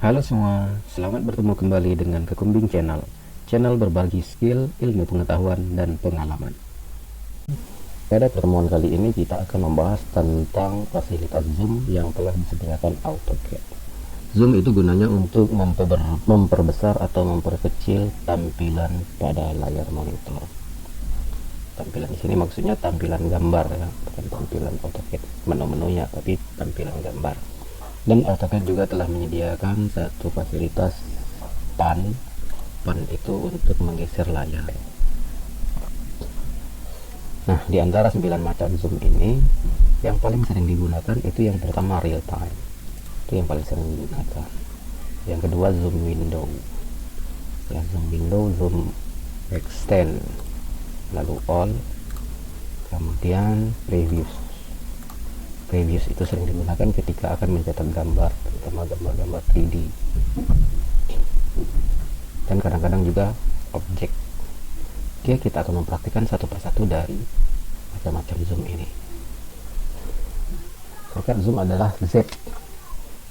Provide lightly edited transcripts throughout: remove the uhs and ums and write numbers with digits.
Halo semua, selamat bertemu kembali dengan Kekumbing Channel. Channel berbagi skill, ilmu pengetahuan, dan pengalaman. Pada pertemuan kali ini kita akan membahas tentang fasilitas Zoom yang telah disediakan AutoCAD. Zoom itu gunanya untuk memperbesar atau memperkecil tampilan pada layar monitor. Tampilan di sini maksudnya tampilan gambar ya, bukan tampilan AutoCAD menu-menunya, tapi tampilan gambar. Dan AutoCAD juga telah menyediakan satu fasilitas pan. Pan itu untuk menggeser layar. Nah, di antara 9 macam zoom ini, yang paling sering digunakan itu yang pertama real time. Itu yang paling sering digunakan. Yang kedua zoom window. Ya, zoom window, zoom extend, lalu all, kemudian previous. Previous itu sering digunakan ketika akan mencetak gambar, terutama gambar-gambar 3D. Dan kadang-kadang juga objek. Oke, kita akan mempraktikkan satu persatu dari macam-macam zoom ini. Shortcut zoom adalah Z.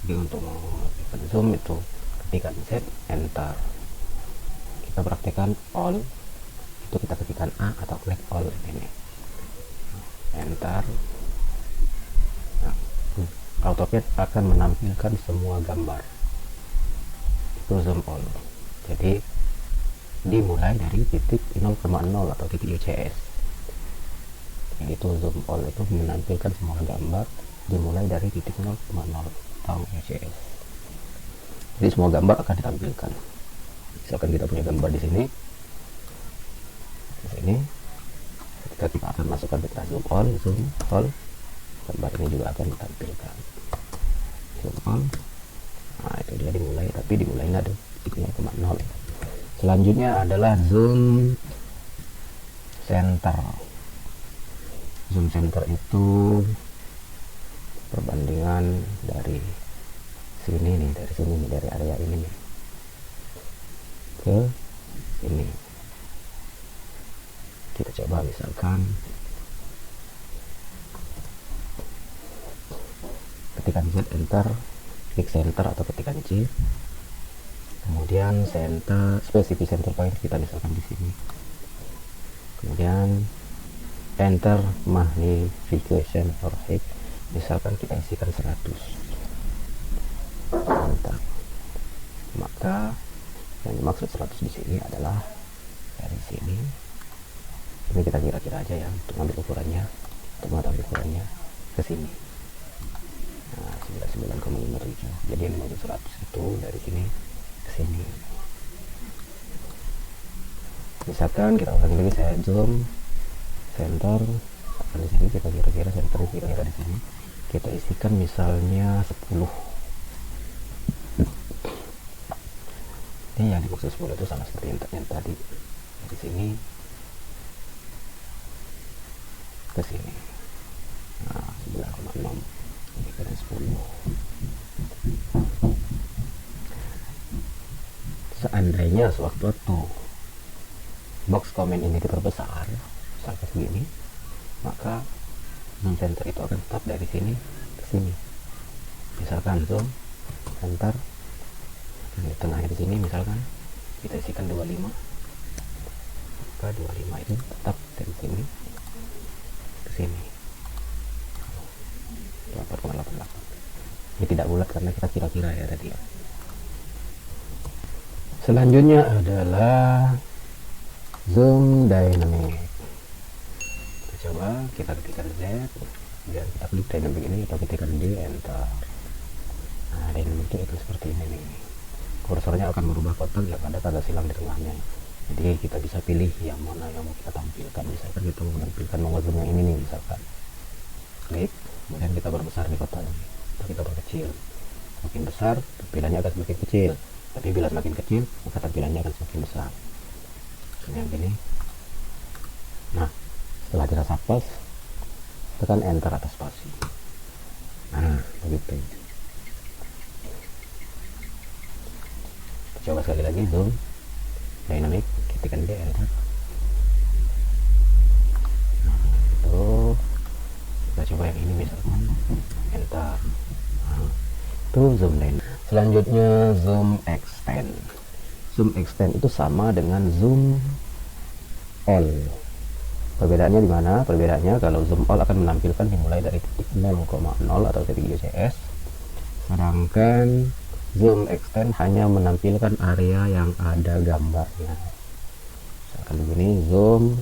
Jadi untuk mengaktifkan zoom itu ketikkan Z, enter. Kita praktikkan all, itu kita ketikkan A atau klik all ini. Enter. AutoCAD akan menampilkan semua gambar. Itu zoom all. Jadi dimulai dari titik 0,0 atau titik UCS. Itu zoom all itu menampilkan semua gambar dimulai dari titik 0,0 atau UCS. Jadi semua gambar akan ditampilkan. Misalkan kita punya gambar di sini, ketika kita akan masukkan kita zoom all, gambar ini juga akan ditampilkan. Zoom all. Nah, itu dia dimulai, tapi dimulainya ada titik 0,0. Selanjutnya adalah zoom center. Zoom center itu perbandingan dari sini nih, dari area ini nih ke sini. Kita coba misalkan ketikan Z, enter, klik center atau ketikan C, kemudian center, specific center point kita misalkan di sini, kemudian enter magnification or height, misalkan kita isikan 100, enter. Maka yang dimaksud 100 di sini adalah dari sini. Ini kita kira-kira aja ya untuk ambil ukurannya, untuk mengetahui ukurannya ke sini. Nah, 99,57. Jadi yang dimaksud 100 itu dari sini ke sini. Misalkan kita ulangi lagi, saya zoom center di sini, kita kira-kira center kira-kira di sini. Kita isikan misalnya 10. Ini yang dimaksud 10 itu sama seperti yang tadi. Dari sini ke sini. Nah, 9,6 dikali 10. Seandainya sewaktu-waktu box komen ini diperbesar sampai segini, maka zoom center itu akan tetap dari sini ke sini. Misalkan zoom center di tengahnya di sini, misalkan kita isikan 25, maka 25 itu tetap dari sini ke sini 4,88. Ini tidak bulat karena kita kira-kira ya tadi ya. Selanjutnya adalah zoom dynamic. Kita coba, kita ketikkan Z, kemudian kita klik dynamic ini, atau ketikkan D, enter. Nah, dynamic itu seperti ini nih. Kursornya akan merubah kotak yang ada tanda silang di tengahnya. Jadi kita bisa pilih yang mana yang mau kita tampilkan. Misalkan kita mau menampilkan nomor zoom yang ini nih, misalkan klik, kemudian kita berbesar di kotaknya atau kita perkecil. Makin besar tampilannya akan semakin kecil, tapi bila semakin kecil maka tampilannya akan semakin besar. Yang gini. Nah, setelah dirasa pas, tekan enter atau spasi. Nah, begitu. Coba sekali lagi zoom dynamic, ketikkan D, enter. Nah, itu kita coba yang ini misalkan enter. Nah, itu zoom dynamic. Selanjutnya zoom extend. Zoom extend itu sama dengan zoom all. Perbedaannya di mana? Perbedaannya kalau zoom all akan menampilkan dimulai dari titik 0,0 atau titik UCS, sedangkan zoom extend hanya menampilkan area yang ada gambarnya. Misalkan begini, zoom,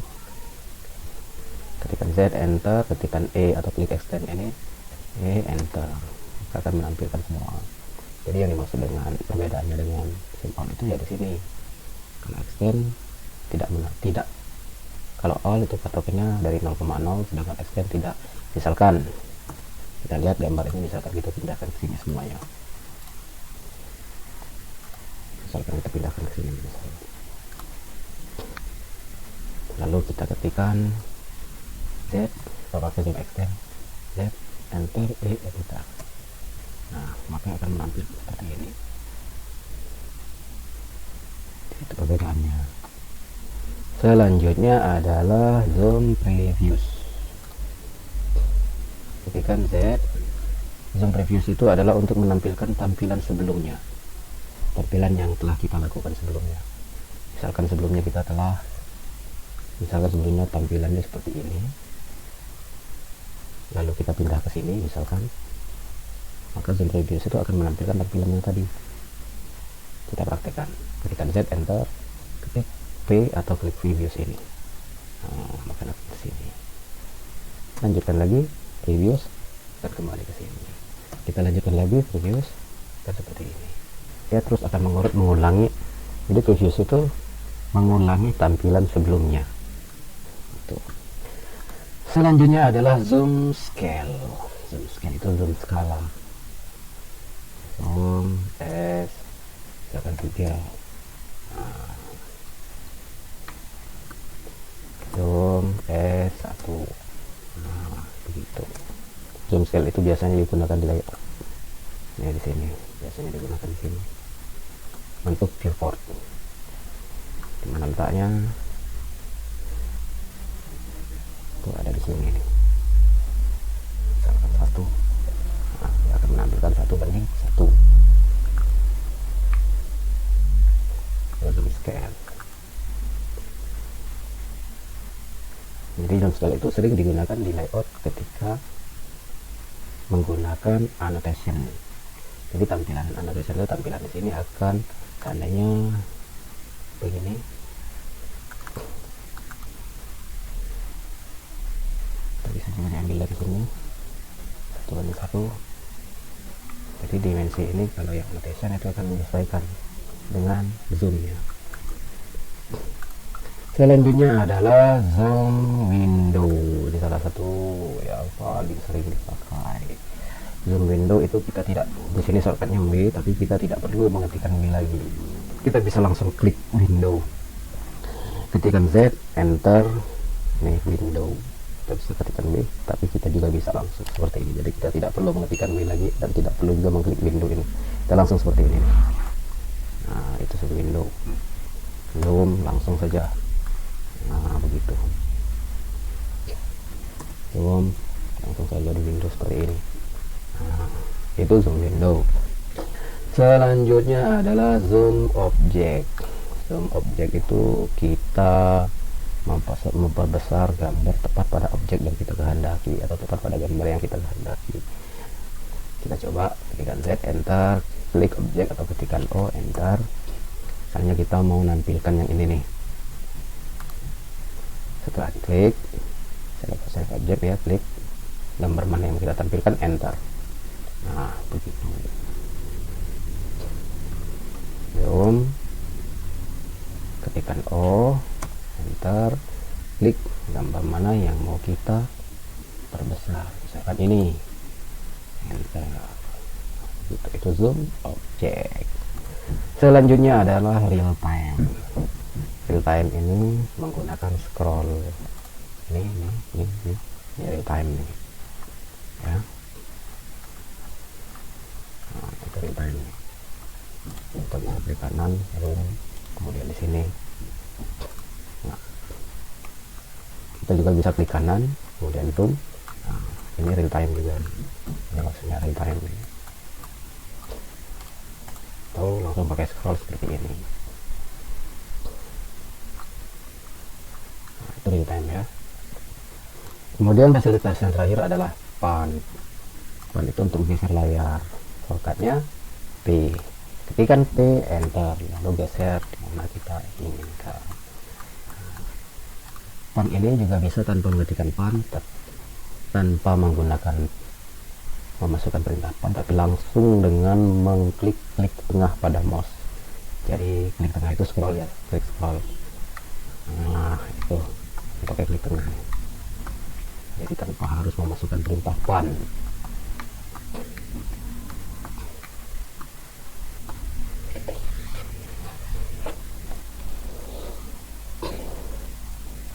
ketikkan Z, enter, ketikkan E atau klik extend ini, E, enter, akan menampilkan semua. Jadi yang dimaksud dengan perbedaannya dengan zoom all itu ya di sini. Kalau extend tidak. Kalau all itu patokannya dari 0,0, sedangkan extend tidak. Misalkan kita lihat gambar ini, misalkan kita pindahkan ke sini semuanya. Misalkan kita pindahkan ke sini misalnya. Lalu kita ketikkan Z, pakai zoom extend, Z, enter, E, enter. Nah, maka akan menampilkan seperti ini. Itu perbedaannya. Selanjutnya adalah zoom previous. Ketikkan Z. Zoom previous itu adalah untuk menampilkan tampilan sebelumnya, tampilan yang telah kita lakukan sebelumnya. Misalkan sebelumnya tampilannya seperti ini, lalu kita pindah ke sini misalkan, maka zoom previous itu akan menampilkan tampilannya tadi. Kita praktekkan. Ketikkan Z, enter, ketik P atau klik previous ini. Maka nanti ke sini. Lanjutkan lagi previous dan kembali ke sini. Kita lanjutkan lagi previous dan seperti ini. Ya, terus akan mengulangi. Jadi previous itu mengulangi tampilan sebelumnya. Itu. Selanjutnya adalah zoom scale. Zoom scale itu zoom skala. Zoom S misalkan 3. Zoom S1. Nah, begitu. Zoom scale itu biasanya digunakan di layout. Di sini biasanya digunakan di sini untuk viewport. Di mana letaknya? Tuh ada di sini. Misalkan 1. Nah, dia akan menampilkan 1:1. Zoom scale. Jadi zoom scale itu sering digunakan di layout ketika menggunakan annotation. Jadi tampilan annotation itu tampilan di sini akan seandainya begini. Bisa juga diambil dari sini 1:1. Jadi dimensi ini kalau yang annotation itu akan menyesuaikan dengan zoomnya. Selanjutnya adalah zoom window. Ini salah satu yang paling sering dipakai. Zoom window itu kita tidak, di sini shortcutnya W, tapi kita tidak perlu mengetikkan W lagi. Kita bisa langsung klik window. Ketikkan Z, enter, nih window. Kita bisa ketikkan W, tapi kita juga bisa langsung seperti ini. Jadi kita tidak perlu mengetikkan W lagi dan tidak perlu juga mengklik window ini. Kita langsung seperti ini. Nah, itu zoom window. Zoom langsung saja. Nah, begitu. Zoom langsung saja di window seperti ini. Nah, itu zoom window. Selanjutnya adalah zoom object. Zoom object itu kita memperbesar gambar tepat pada objek yang kita kehendaki atau tepat pada gambar yang kita kehendaki. Kita coba ketikkan Z, enter, klik objek atau ketikkan O, enter. Misalnya kita mau nampilkan yang ini nih. Setelah klik select object ya, klik gambar mana yang kita tampilkan, enter. Nah, begitu. Zoom, ketikkan O, enter, klik gambar mana yang mau kita perbesar, misalkan ini, enter. Itu zoom object. Selanjutnya adalah real time. Real time ini menggunakan scroll. Ini real time nih. Ya. Nah, itu real time. Kita bisa klik kanan, zoom, kemudian di sini. Nah, kita juga bisa klik kanan, kemudian zoom. Nah, ini real time juga. Ini maksudnya real time nih. atau langsung pakai scroll seperti ini. Nah, itu real time ya. Kemudian fasilitas yang terakhir adalah pan. Pan itu untuk geser layar. Shortcutnya P. Ketikkan P, enter, lalu geser di mana kita inginkan. Pan ini juga bisa tanpa mengetikkan pan, tanpa memasukkan perintah pan, tapi langsung dengan mengklik klik tengah pada mouse. Jadi klik tengah itu scroll ya, klik scroll. Nah itu pakai klik tengah. Jadi tanpa harus memasukkan perintah pan.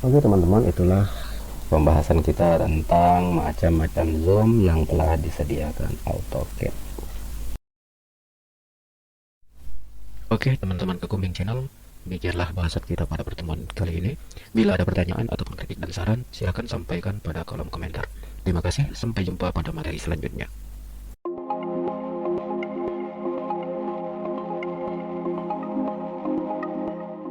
Oke teman-teman, itulah pembahasan kita tentang macam-macam zoom yang telah disediakan AutoCAD. Oke teman-teman Kekumbing Channel, demikianlah bahasan kita pada pertemuan kali ini. Bila ada pertanyaan atau kritik dan saran, silakan sampaikan pada kolom komentar. Terima kasih, sampai jumpa pada materi selanjutnya.